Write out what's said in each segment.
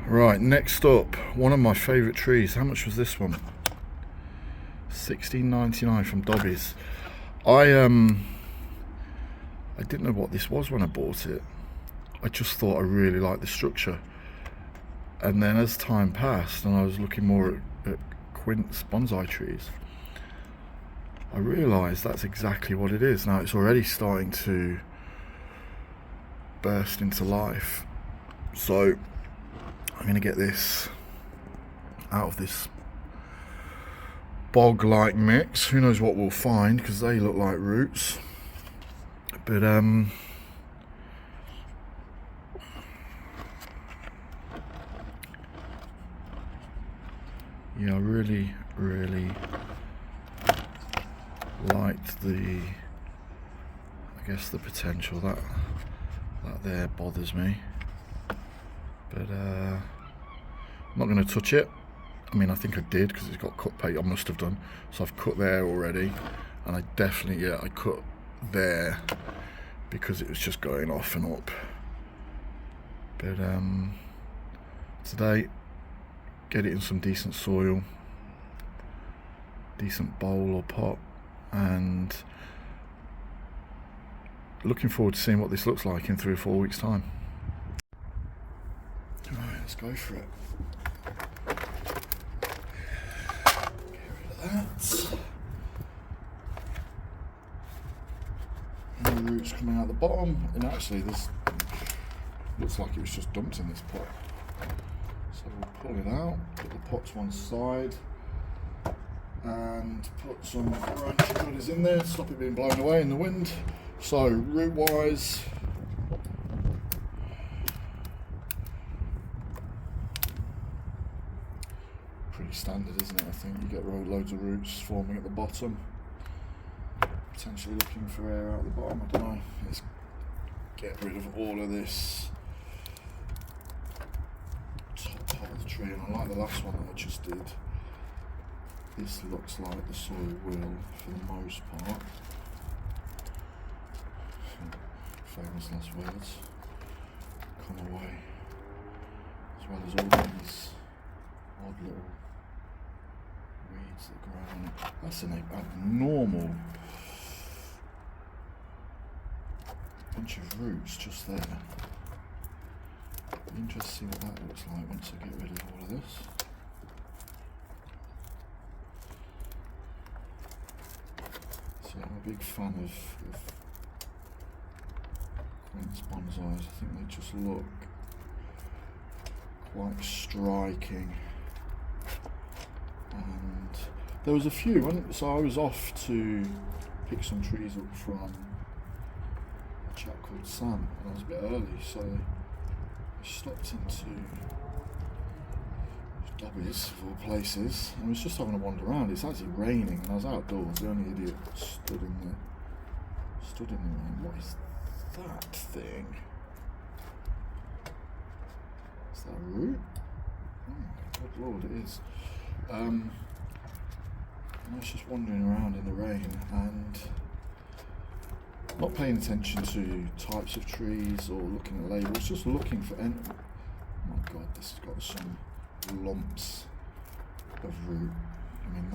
Right, next up, one of my favourite trees. How much was this one? $16.99 from Dobby's. I didn't know what this was when I bought it. I just thought I really liked the structure. And then as time passed and I was looking more at Quince bonsai trees, I realised that's exactly what it is. Now it's already starting to burst into life. So I'm going to get this out of this bog-like mix. Who knows what we'll find, because they look like roots. But yeah, I really liked the potential. That there bothers me, but I'm not going to touch it. I mean, I think I did, because it's got cut paint. I must have done. So I've cut there already, and I definitely, I cut there because it was just going off and up. But today, get it in some decent soil, decent bowl or pot, and looking forward to seeing what this looks like in 3 or 4 weeks' time. Alright, let's go for it. That. And the roots coming out the bottom, and actually this looks like it was just dumped in this pot. So we'll pull it out, put the pot to one side, and put some branch cutters in there, stop it being blown away in the wind. So root wise, pretty standard, isn't it? I think you get loads of roots forming at the bottom, potentially looking for air out the bottom. I don't know. Let's get rid of all of this top part of the tree, and I like the last one that I just did. This looks like the soil will, for the most part. Famous last words. Come away. As well as all these odd little weeds that grow on it. That's an abnormal bunch of roots just there. Be interested to see what that looks like once I get rid of all of this. So I'm a big fan of Quince bonsais. I think they just look quite striking. And there was a few, so I was off to pick some trees up from a chap called Sam, and I was a bit early, so I stopped into Dobby's, of all places, and I was just having a wander around. It's actually raining, and I was outdoors, the only idiot stood in the rain. What is that thing? Is that a root? Oh, good lord, it is. And I was just wandering around in the rain and not paying attention to types of trees or looking at labels, just looking for any. Oh my god, this has got some lumps of root. I mean,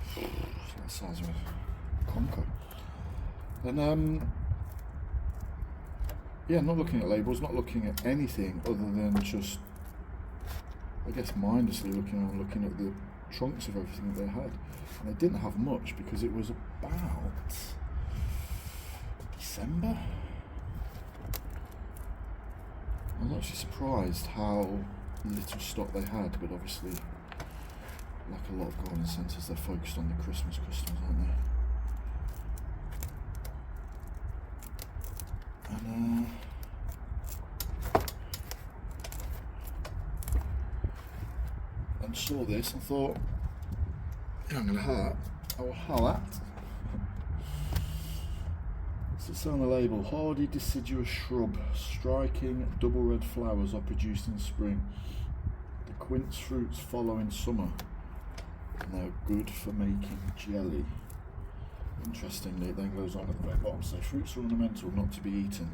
it's like the size of a conker. And yeah, not looking at labels, not looking at anything other than just, I guess, mindlessly looking around, looking at the trunks of everything that they had. And they didn't have much because it was about December. I was actually surprised how little stock they had, but obviously, like a lot of garden centres, they're focused on the Christmas customers, aren't they? And saw this and thought, yeah, I'm going to have that. I will have that. So it's on the label: hardy deciduous shrub, striking double red flowers are produced in spring. The quince fruits follow in summer, and they are good for making jelly. Interestingly, it then goes on at the very bottom, so fruits are ornamental, not to be eaten.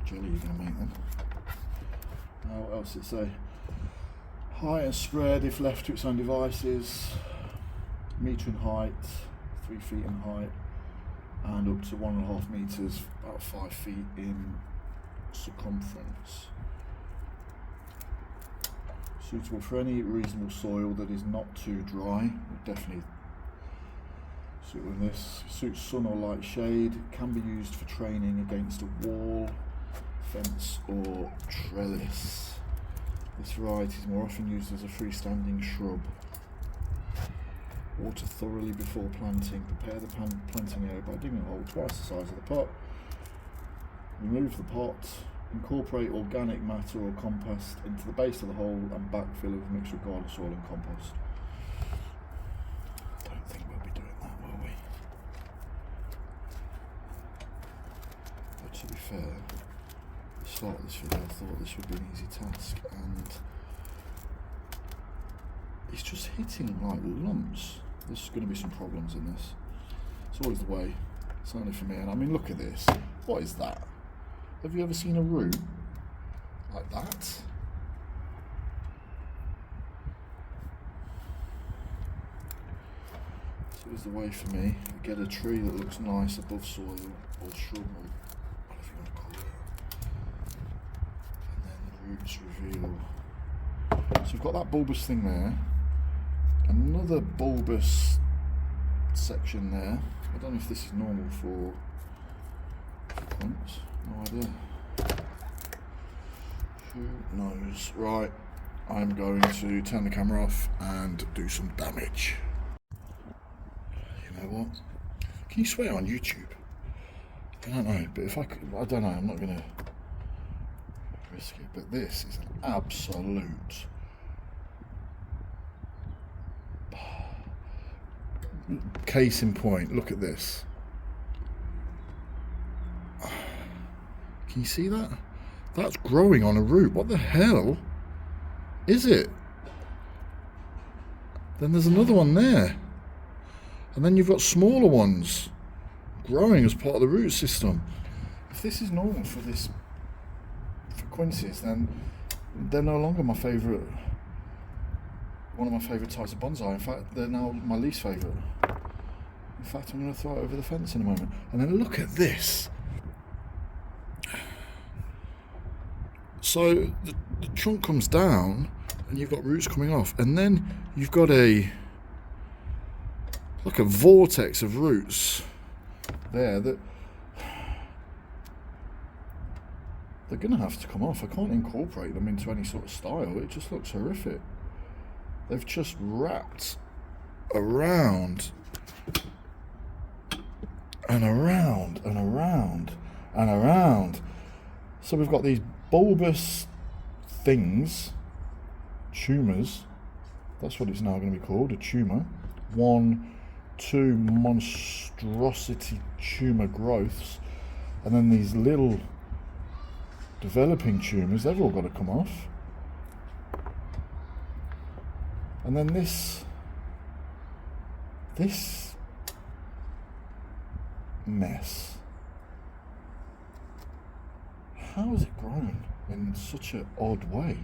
jelly you're going to make then. Now what else did it say? Height and spread if left to its own devices. Metre in height, 3 feet in height, and up to 1.5 metres, about 5 feet in circumference. Suitable for any reasonable soil that is not too dry. Definitely suitable in this. Suits sun or light shade. Can be used for training against a wall, fence or trellis. This variety is more often used as a freestanding shrub. Water thoroughly before planting. Prepare the planting area by digging a hole twice the size of the pot. Remove the pot. Incorporate organic matter or compost into the base of the hole and backfill with a mixture of garden soil and compost. Don't think we'll be doing that, will we? But to be fair, at the start of this video I thought this would be an easy task, and it's just hitting like lumps. There's going to be some problems in this. It's always the way, certainly for me. And I mean, look at this. What is that? Have you ever seen a root like that? So it's the way for me. Get a tree that looks nice above soil or shrub, or whatever you want to call it. And then the roots reveal. So we've got that bulbous thing there. Another bulbous section there. I don't know if this is normal for Quince. No idea. Who knows? Right, I'm going to turn the camera off and do some damage. You know what? Can you swear on YouTube? I don't know, but if I could, I don't know, I'm not going to risk it. But this is an absolute case in point. Look at this. Can you see that? That's growing on a root. What the hell is it? Then there's another one there. And then you've got smaller ones growing as part of the root system. If this is normal for Quinces, then they're no longer my favourite. One of my favourite types of bonsai. In fact, they're now my least favourite. In fact, I'm going to throw it over the fence in a moment. And then look at this. So the trunk comes down and you've got roots coming off, and then you've got like a vortex of roots there that they're going to have to come off. I can't incorporate them into any sort of style. It just looks horrific. They've just wrapped around and around and around and around. So we've got these bulbous things, tumours, that's what it's now going to be called, a tumour. 1, 2 monstrosity tumour growths, and then these little developing tumours, they've all got to come off. And then this mess. How is it growing in such an odd way?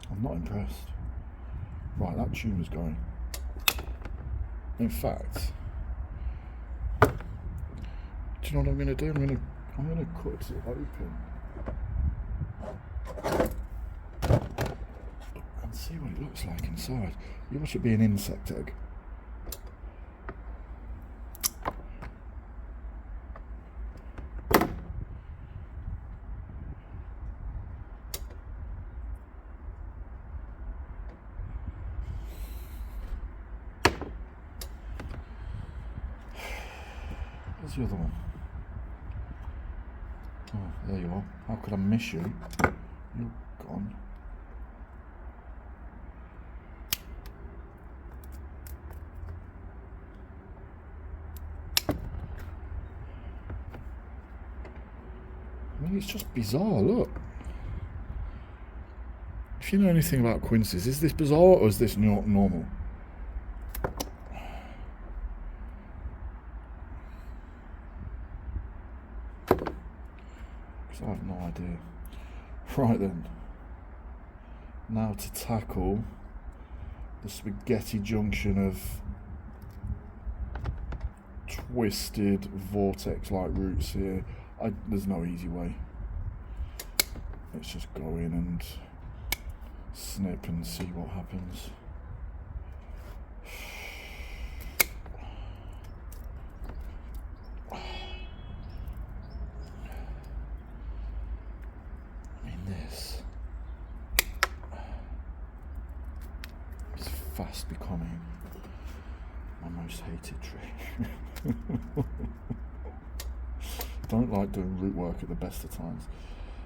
I'm not impressed. Right, that tumour's going. In fact, do you know what I'm going to do? I'm going to cut it open and see what it looks like inside. You watch it be an insect egg. Where's the other one? Oh, there you are. How could I miss you? You're gone. I mean, it's just bizarre, look. If you know anything about Quinces, is this bizarre or is this normal? dear. Right then. Now to tackle the spaghetti junction of twisted vortex-like roots here. There's no easy way. Let's just go in and snip and see what happens. I mean, this is fast becoming my most hated tree. Don't like doing root work at the best of times.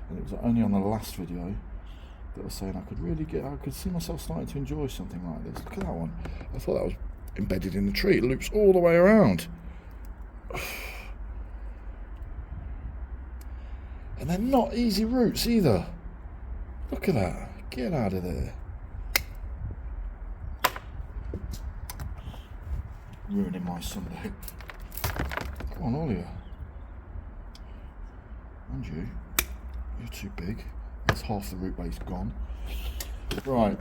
And it was only on the last video that I was saying I could see myself starting to enjoy something like this. Look at that one. I thought that was embedded in the tree. It loops all the way around. And they're not easy roots either. Look at that. Get out of there. Ruining my Sunday. Come on, Olia. And you. You're too big. That's half the root base gone. Right.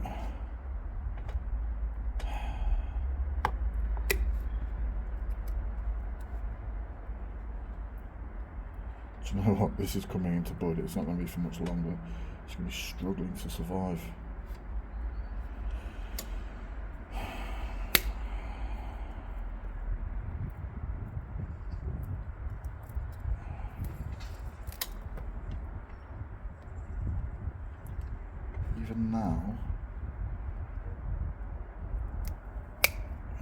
Do you know what? This is coming into bud. It's not going to be for much longer. It's going to be struggling to survive. Even now,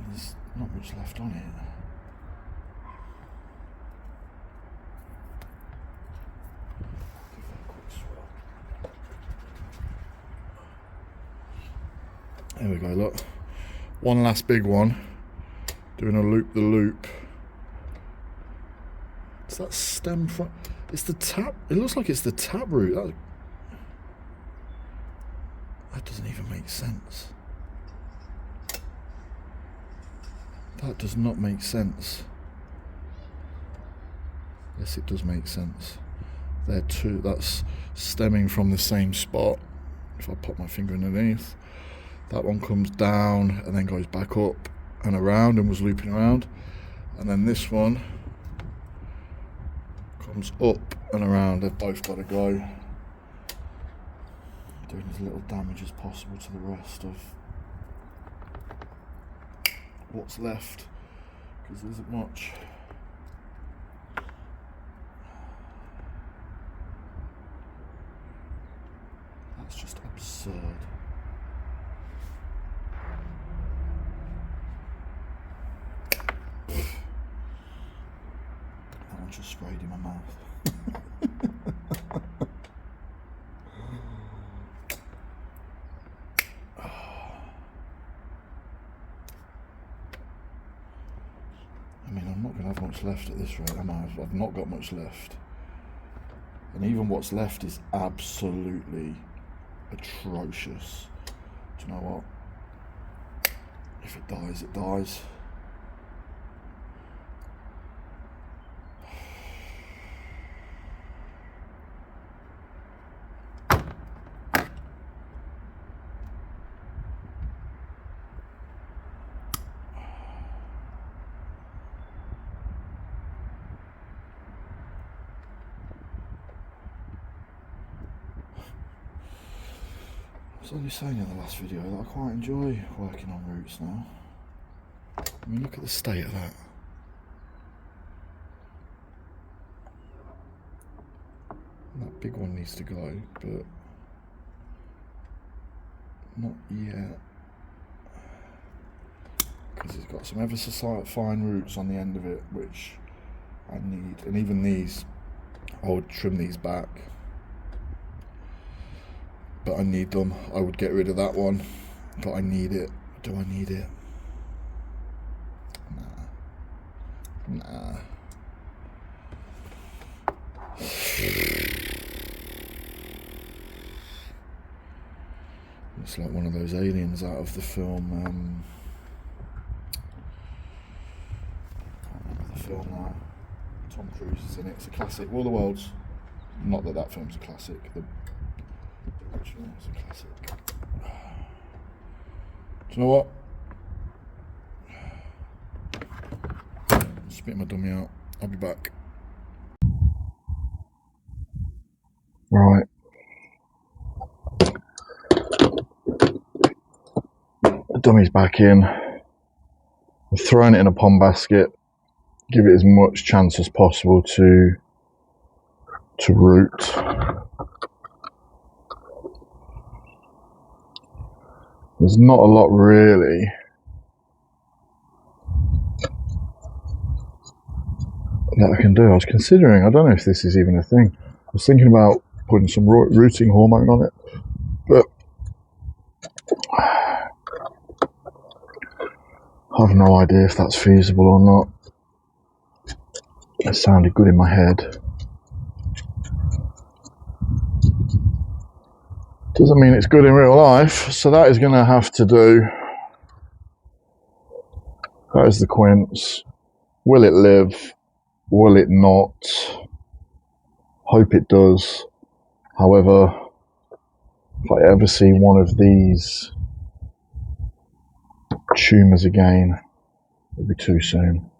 there's not much left on it. Give that a quick swirl. There we go, look. One last big one. Doing a loop the loop. Does that stem from... It's the tap... It looks like it's the tap root. That doesn't even make sense. That does not make sense. Yes, it does make sense. There too, that's stemming from the same spot. If I pop my finger underneath, that one comes down and then goes back up and around and was looping around. And then this one comes up and around. They've both got to go. Doing as little damage as possible to the rest of what's left, because there isn't much. That's just absurd. That one just sprayed in my mouth. I mean, I'm not going to have much left at this rate, am I? I've not got much left. And even what's left is absolutely atrocious. Do you know what? If it dies, it dies. I was only saying in the last video that I quite enjoy working on roots now. I mean, look at the state of that. That big one needs to go, but not yet. Because it's got some ever so slight fine roots on the end of it, which I need. And even these, I would trim these back. But I need them. I would get rid of that one, but I need it. Do I need it? Nah. It's like one of those aliens out of the film. I can't remember the film now. Tom Cruise is in it. It's a classic. War of the Worlds. Not that that film's a classic. The original is a classic. Do you know what? Spit my dummy out. I'll be back. Right. The dummy's back in. I've thrown it in a pond basket. Give it as much chance as possible to root. There's not a lot really that I can do. I was considering, I don't know if this is even a thing. I was thinking about putting some rooting hormone on it, but I have no idea if that's feasible or not. It sounded good in my head. Doesn't mean it's good in real life, so that is going to have to do. That is the Quince. Will it live? Will it not? Hope it does. However, if I ever see one of these tumours again, it'll be too soon.